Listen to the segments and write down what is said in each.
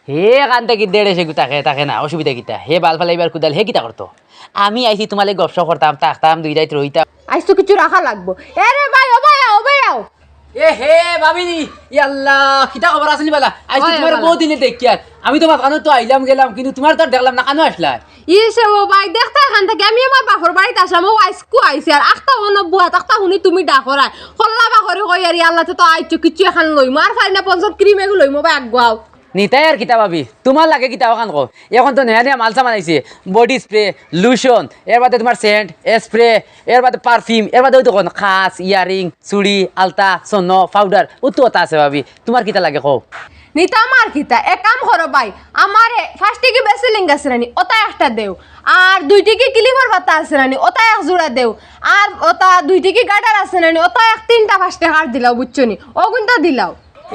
হে কান্তে কি দেড়ে সে তাকে না অসুবিধা কিতা হে বাল ফালাইবার কুদাল হে কিতা করতো আমি আইছি তোমালে গপসপ করতাম থাকতাম দুই রাত রইতাম আজ তো কিছু রাখা লাগবো। এরে ভাই ও ভাই আও ভাই আও। এ হে ভাবিনি ইয়াল্লাহ কিতা খবর আসনি বালা আজ তো তোমার বহুত দিনে দেখি আর আমি তোমার কানো তো আইলাম গেলাম কিন্তু তোমার তো দেখলাম না কানো আসলা ইসে ও ভাই দেখতা এখান থেকে আমি আমার বাপর বাড়িতে আসলাম ও আইসকু আইছে আর আখতা বুয়া তাখতা শুনি তুমি ডাকরাই খল্লা বাকরে কই আর আল্লাহ তো আইছো কিছু এখন লই মার ফাই না পঞ্চম ক্রিম এগুলো লই মোবাইল আগুয়াও নিতাই আর কিতা ভাবি তোমার লাগে কিতা ওখান কো এখন তো নয়া নয়া মাল সামান আইছে বডি স্প্রে লুশন এর বাদে তোমার সেন্ট স্প্রে এর বাদে পারফিউম এর বাদে তো কোন খাস ইয়ারিং চুড়ি আলতা স্বর্ণ পাউডার উত্তর আছে ভাবি তোমার কিতা লাগে কও নিতা আমার কিতা এক কাম করো ভাই আমারে ফার্স্টে কি বেশি লিঙ্গ আছে রানি ওটা একটা দেও আর দুইটি কি ক্লিমার পাতা আছে রানি ওটা এক জোড়া দেও আর ওটা দুইটি কি গার্ডার আছে রানি ওটা এক তিনটা ফার্স্টে হার দিলাও বুঝছনি ও কিন্তু দিলাও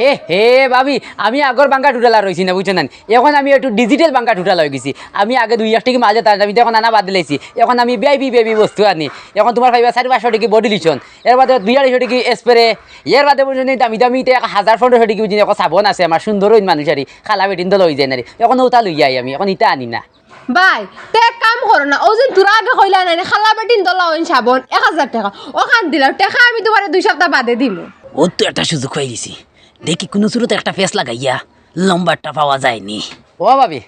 এ হে ভাবি আমি আগর বাঙ্কা টুটালা রয়েছি না বুঝছো না এখন আমি একটু ডিজিটাল বাঙ্কা টুটালা হয়ে গেছি আমি আগে 2 টাকা মাঝে তার আমি এখন আনা বাদ দিলাইছি এখন আমি বেবি বস্তু আনি এখন তোমার পাইবা 400-500 টাকা বডি লিশন এর বাদে 200-250 টাকা স্প্রে এর বাদে বুঝছো দামি 1000-1500 টাকা বুঝি এখন সাবন আছে আমার সুন্দর মানুষ আর খালা বেটিন তো লই যায় না এখন ওটা লই যাই আমি এখন ইটা আনি না ভাই তে এক কাম করো না ও যে তোরা আগে কইলা নাই খালা বেটিন দলা ওই সাবন 1000 টাকা ওখান দিলাও টাকা আমি তোমার 2 সপ্তাহ বাদে দিব ও তো একটা সুযোগ পাই দিছি দেখি কোনো শুরুতে একটা ফেস লাগাইয়া লম্বারটা পাওয়া যায়নি ও ভাবি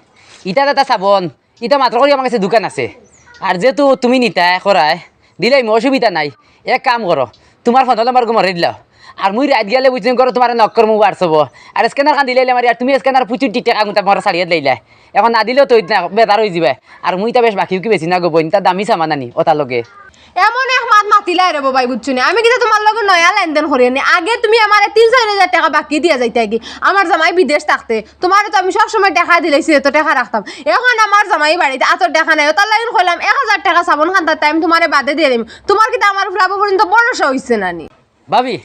ইটা দাদা সাবন ইটা মাত্র করে আমার কাছে দোকান আছে আর যেহেতু তুমি নিতা করায় দিলে অসুবিধা নাই এক কাম করো তোমার ফোন নাম্বার মরে দিলাও আর মুই রাত গেলে বুঝলি করো তোমার নক্কর মু হোয়াটসঅ্যাপ আর স্ক্যানার খান দিলে আমার আর তুমি স্ক্যানার 65 টাকা গুঁতা আমার সারিয়ে দিলা এখন না দিলেও তো বেতার হয়ে যাবে আর মুই তা বেশ বাকি কি বেশি না গো বইন তা দামি সামান আনি ওটার লগে এমন এক মাত মাতিলাই রে ভাই বুঝছো না আমি কিন্তু তোমার লগে নয়া লেনদেন করি নি আগে তুমি আমার 3-4 টাকা বাকি দিয়া যাইতে কি আমার জামাই বিদেশ থাকতে তোমার তো আমি সব সময় টাকা দিলাইছি এত টাকা রাখতাম এখন আমার জামাই বাড়িতে এত টাকা নাই তার লাগি কইলাম 1000 টাকা সাবন খান্তার টাইম তোমারে বাদে দিয়ে দিম তোমার কি আমার ফ্লাব পর্যন্ত ভরসা হইছে না নি ভাবি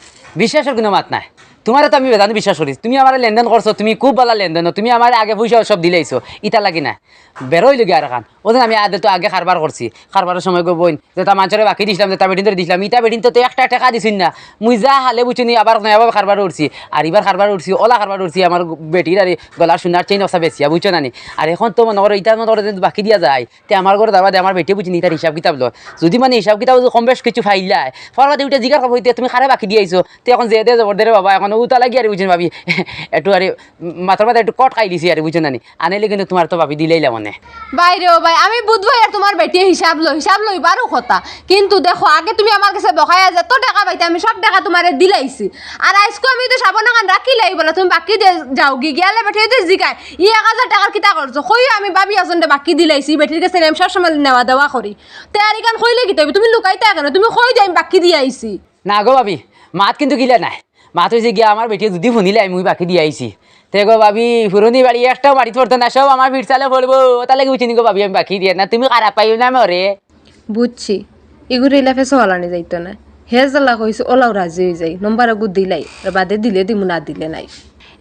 বিশ্বাসের কোনো মাত নাই তোমার তো আমি বেদান্ত বিশ্বাস করি তুমি আমার লেনদেন করছো তুমি খুব ভালো লেনদেন তুমি আমার আগে পয়সা সব দিলাইছো ইটা লাগি না বেরোই লগে আর খান ওদিন আমি আদে তো আগে খারবার করছি খারবারের সময় গো বইন যে তা মানুষের বাকি দিছিলাম যে তা বেটিন ধরে দিছিলাম ইটা বেটিন তো একটা টাকা দিছিন না মুই যা হালে বুঝছি আবার নয়াভাবে খারবার উঠছি আর এবার খারবার উঠছি ওলা খারবার উঠছি আমার বেটির আর গলার সোনার চেইন অবস্থা বেশি বুঝছো না নি আর এখন তো মনে করো ইটার মতো বাকি দিয়া যায় তে আমার ঘরে দাবা আমার বেটি বুঝিনি তার হিসাব কিতাব লো যদি মানে হিসাব কিতাব কম বেশ কিছু ফাইলাই ফরবাদে উঠে জিগার খবর তুমি খারে বাকি দিয়েছো তো এখন যে দে জবর দে বাবা এখন উতা লাগি আর বুঝছেন ভাবি একটু আরে মাথার মাথা একটু কট খাই দিছি আর বুঝছেন না নি আনাইলে কিন্তু তোমার তো ভাবি দিলেইলা মানে বাইরে ও ভাই আমি বুঝবো আর তোমার বেটি হিসাব লইবারও কথা কিন্তু দেখো আগে তুমি আমার কাছে বকায়া যত টাকা পাইতে আমি সব টাকা তোমারে দিলাইছি আর আজকে আমি তো সাবন খান রাখিলাই বলে তুমি বাকি যাও গিয়ালে বেটি তো জিগায় 1000 টাকার কিতা করছো কই আমি ভাবি আসলে বাকি দিলাইছি বেটির কাছে আমি সব সময় নেওয়া দেওয়া করি তে আর ইকান কইলে কি তুমি লুকাইতে কেন তুমি কই যে আমি বাকি দিয়ে আইছি না গো ভাবি মাত কিন্তু গিলা নাই মাত হয়েছে গিয়া আমার বেটি যদি শুনিলে আমি বাকি দিয়ে আইছি তে গো ভাবি পুরনি বাড়ি একটাও বাড়ি পড়তো না সব আমার ভিড় চালে পড়বো তাহলে বুঝিনি গো ভাবি আমি বাকি দিয়ে না তুমি খারাপ পাইও না মরে বুঝছি এগুলো ইলাফে সোহালানি যাইতো না হে জ্বালা কইছে ওলাও রাজি হয়ে যাই নম্বর আগু দিলাই বাদে দিলে দিমু না দিলে নাই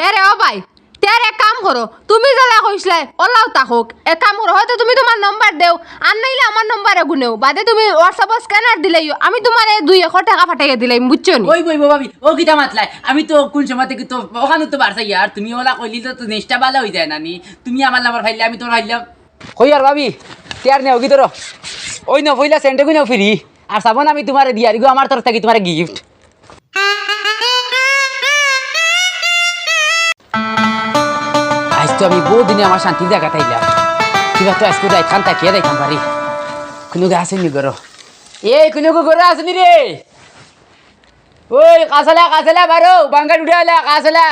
এরে ও ভাই তের এক কাম করো তুমি জ্বালা কইসলাই ওলাও তাকক এক কাম করো হয়তো তুমি তোমার নম্বর দেও আর নাইলে আমার নম্বর আগু নেও বাদে তুমি হোয়াটসঅ্যাপ স্ক্যানার দিলাইও আমি তোমার 200 টাকা পাঠাইয়া দিলাই বুঝছো নি ওই ভাবি ও কিটা মাতলাই আমি তো কোন সময় থেকে তো ওখানে তো বাড়ছে আর তুমি ওলা কইলি তো নেক্সটটা ভালো হয়ে যায় না নি তুমি আমার নাম্বার ফাইলে আমি তোর ফাইলাম কই আর ভাবি তেয়ার নেও কি তোর ওই না পয়লা সেন্টে কই নাও ফ্রি আর সাবন আমি তোমারে দিয়া দিগো আমার তরফ থেকে তোমার গিফট আজ তো আমি বহু দিনে আমার শান্তি দেখা তাইলাম কিবা তো আজকে রাইখান তাকিয়ে রাইখান পারি কোনো গা আসেনি গরো এই কোনো গরো আসেনি রে ওই কাছালা বারো বাঙ্গা উঠে আলা কাছালা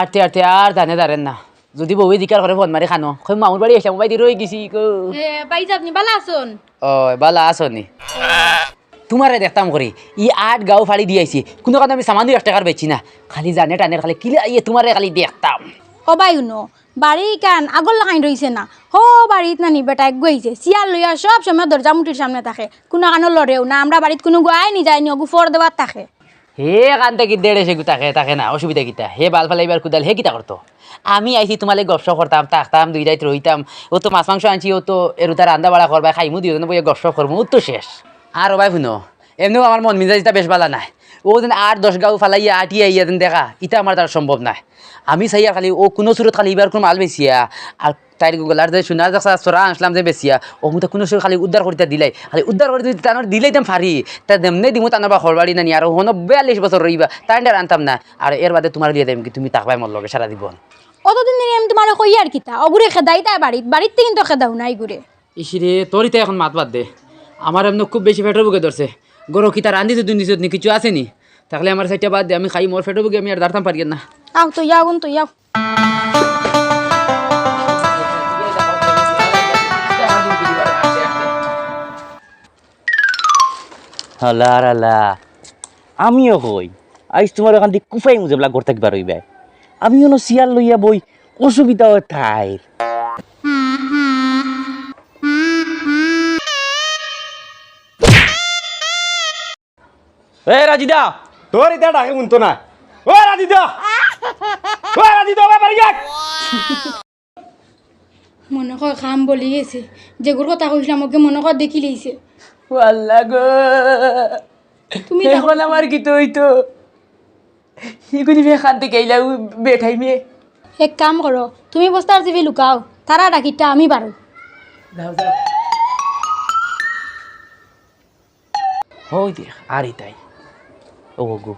আরতে আর জানে দাঁড়েন না যদি বউ দিকার করে ফোন মারি খানো কই মামুর বাড়ি এসে মোবাইল রয়ে গেছি কো পাইজ আপনি ভালো আছেন ও বালা আসনি তোমারে দেখতাম করি 8 গাঁও ফাড়ি দিয়েছি কোনো কারণে আমি সামান 1 টাকার বেচি না খালি জানে টানের খালি কিলা ইয়ে তোমারে খালি দেখতাম ও বাইউনো বাড়ি কান আগল লাগাই রইছে না হো বাড়িত নানি বেটা এক গইছে সিয়াল লইয়া সব সময় দরজা মুটির সামনে থাকে কোনো কানো লড়েও না আমরা বাড়িত কোনো গায় নি যায়নি ওগু ফর দেবার থাকে হে কানতে কি দেড়ে সে তাকে না অসুবিধা কিতা হে বাল ফালাইবার কুদাল হে কিতা করতো আমি আইছি তোমালে গপসপ করতাম থাকতাম 2 রাত রইতাম ও তো মাছ মাংস আনছি ও তো এরুতা রান্না বাড়া করবা খাইমু দুজন বইয়া গপসপ করবো ও তো শেষ আর ভাই শুনো এমনিও আমার মন মিজাজটা বেশ ভালো নাই ও যেন 8-10 গাঁও ফালাইয়া আটিয়া ইয়া যেন দেখা ইটা আমার দ্বারা সম্ভব না আমি চাইয়া খালি ও কোনো সুরত খালি এবার কোনো মাল বেচিয়া আর তাইর গলার যে সোনা দেখা চোরা আসলাম যে বেচিয়া ও মুতে কোনো সুর খালি উদ্ধার করিতে দিলাই খালি উদ্ধার করে যদি তানোর দিলেই তেম ফারি তা দেমনে দিমু তানোর বা ঘরবাড়ি নানি আর হনো 42 বছর রইবা তাই আনতাম না আর এর বাদে তোমার দিয়ে দেম কি তুমি তাকবাই মোর লগে সারা জীবন অতদিন দিন আমি তোমার কই আর কিতা অগুরে খেদাই তাই বাড়িতে কিন্তু খেদাও নাই গুরে ইসিরে তোরই তো এখন মাত বাদ দে আমার এমন খুব বেশি ফেটের বুকে ধরছে গরো কি তার রান্ধিছে তুই নিচে কিছু আসেনি তাহলে আমার সাইডটা বাদ দে আমি খাই মোর ফেটের বুকে আমি আর দাঁড়তাম পারি না আও তো যাও তো যাও হালার আলা আমিও কই আইস তোমার ওখান থেকে কুফাই মুজে বলা ঘর থাকবার হইবে আমিও না সিয়ার লইয়া বই অসুবিধা হয় ঠাইর এ রাজিদা তোর এটা ডাকে শুনতো না ও রাজিদা বাবা ইয়াক মনে কর খাম বলি গেছে যে গোর কথা কইছিলাম ওকে মনে কর দেখি লইছে আল্লাহ গো তুমি এখন আমার কি তো হইতো এগুলি খান থেকে এইলা বেঠাই মেয়ে এক কাম করো তুমি বস্তার জিবি লুকাও তারা ডাকিটা আমি পারো যাও যাও হই দেখ আরে তাই ও গো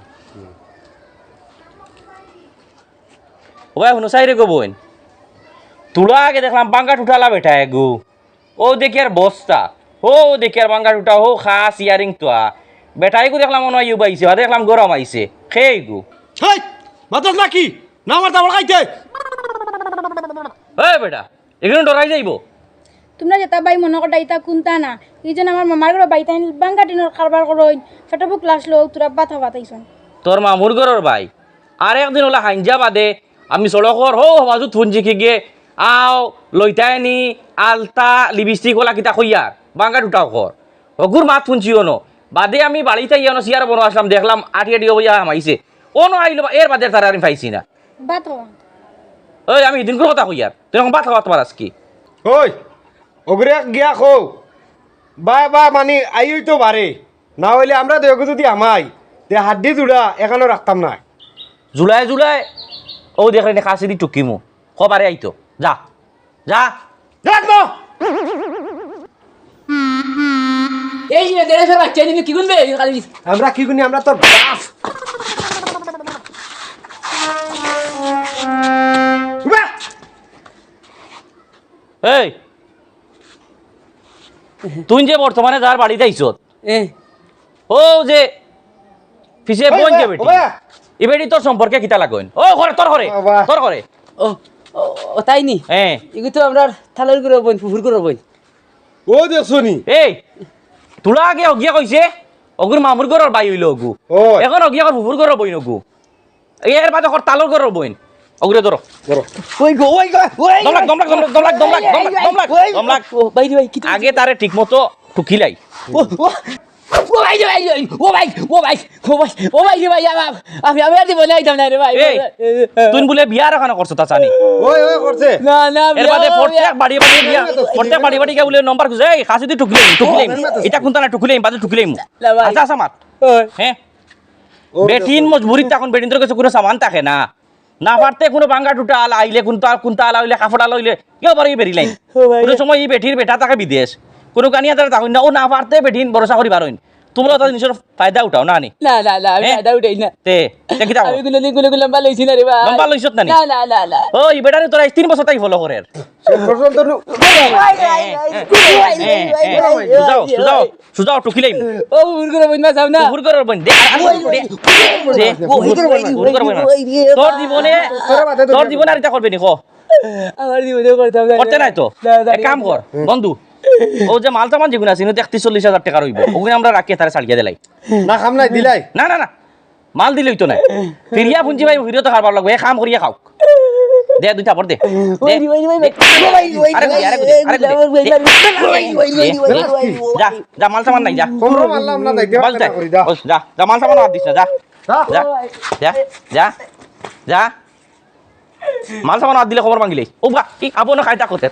ও ভাই হুনো সাইরে গো বোন তুলা আগে দেখলাম বাঙ্গা উঠালা বেটা গো ও দেখি আর বস্তা ও দেখি আর বাঙ্গা উঠা ও খাস ইয়ারিং তোয়া বেটাই গো দেখলাম মনে হয় ইউ বাইছে বা দেখলাম গরম আইছে খেয়ে গো হেই মাতাস নাকি না মারতা বড় খাইতে এ বেটা এখানে ডরাই যাইবো তোমরা যেটা বাই মনে কর ডাইতা কোনটা না এই জন্য আমার মামার ঘরে বাইতা বাঙ্গা টিনের কারবার করইন ফেটাবু ক্লাস লো তোরা বাথা বাতাইছন তোর মামুর ঘরের ভাই আর একদিন ওলা হাইঞ্জা বাদে আমি সড়কর হো মাজু থুঞ্জি কি গে আও লইতায়নি আলতা লিপস্টিক ওলা কিতা কইয়ার বাঙ্গা দুটাও কর অগুর মাত শুনছিও ন বাদে আমি বাড়িতে ইয়ে সিয়ার বনো আসলাম দেখলাম আটিয়া ডিও বইয়া হামাইছে ও ন আইলো এর বাদে তারা আমি পাইছি না বাত ওই আমি এদিন কথা কইয়ার তুই এখন বাত খাওয়া তোমার আজকে ওই ওগরে গিয়া খো বা মানে আইই তো বারে না হইলে আমরা দেখো যদি আমাই তে হাড্ডি জুড়া এখানে রাখতাম না জুলাই জুলাই ও দেখলেন কাছে দি টুকিমু কবারে আইতো যা যা দেখ তো এই যে দেড়ে ফের বাচ্চা নিবি কি গুনবে খালি আমরা কি গুনি আমরা তোর বাপ উবা! এই তুই যে বর্তমানে যার বাড়িতে আইছত এ ও যে ফিসে ওই, বোন যে ওই, বেটি ওই। এই বেটি তোর সম্পর্কে কিতা লাগেন ও ঘরে তোর ঘরে বাবা। তোর ঘরে ও ও তাই নি হ্যাঁ এগুলো তো আমরা থালার করে বই ফুফুর করে বই ও দেখছনি এই তোলা আগে অগিয়া কইছে অগুর মামুর ঘরের বাই হইল অগু ওই। এখন অগিয়া কর ফুফুর ঘরের বইন অগু এর বাদে কর তালর ঘরের বইন অগুরে ধরো ওই গো ওই দমলাক দমলাক দমলাক দমলাক দমলাক দমলাক দমলাক ও ভাই রে ভাই কি আগে তারে ঠিক মতো টুকিলাই ও ও ভাই রে ভাই ও ভাই ও ভাই ও ভাই ও ভাই রে ভাই আমি আর দিব না আইতাম না রে ভাই এই তুই বলে বিয়ার ওখানে করছ তা জানি ওই করছে না না এর বাদে প্রত্যেক বাড়ি বাড়ি গিয়া প্রত্যেক বাড়ি বাড়ি গিয়া বলে নম্বর খুঁজে এই কাছে দি টুকিলাই এটা কোনটা না টুকিলাই বাদে টুকিলাই না ভাই। আচ্ছা আচ্ছা মাত হ্যাঁ বেটিন মজবুরিত তখন বেটিন তোর কাছে কোনো সামান থাকে না না পারতে কোনো বাঙ্গা টুটা আলা আইলে কোনটা আলা হইলে কাপড় আলা হইলে কেউ পারে বেরিলাই ও ভাই। কোনো সময় এই বেটির বেটা থাকে বিদেশ কোনো কানিয়া তারা থাকুন না ও না পারতে বেটিন ভরসা করি পারইন তোমরা তাদের নিজের ফায়দা উঠাও না নি না না না আমি হ্যাঁ? আদা উঠাই না তে কি দাও আমি কোনো লম্বা লইছি না রে ভাই লম্বা লইছত না নি? না না না না ওই বেটারে তোরা 3 বছর তাই ফলো করে পর্যন্ত সুজাও সুজাও সুজাও টুকিলাই ও ফুফুর করে বই না যাও না পুকুর করার বইন দে তোর জীবনে আর এটা করবে নি কো আমার জীবনে করতাম না করতে নাই তো এক কাম কর বন্ধু ও যে মাল সামান যেগুলো আছে 31-40,000 টাকা রইব ওগুলো আমরা রাখিয়ে তারা ছাড়িয়ে দিলাই না খাম নাই দিলাই না না না মাল দিলেই তো নাই ফিরিয়া পুঞ্জি ভাই ফিরিয়া তো খাবার লাগবে কাম করিয়া খাও দে দুইটা পর দে যা যা মাল সামান নাই যা তোমরা মারলাম না দেখতে বাস পাচ্ছ যা না করি দা যা যা মাল সামান আর দিস না যা যা যা যা যা মাল সামান আর দিলে খবর মাগিলেই ও বা কি আবো না খাইতা করতে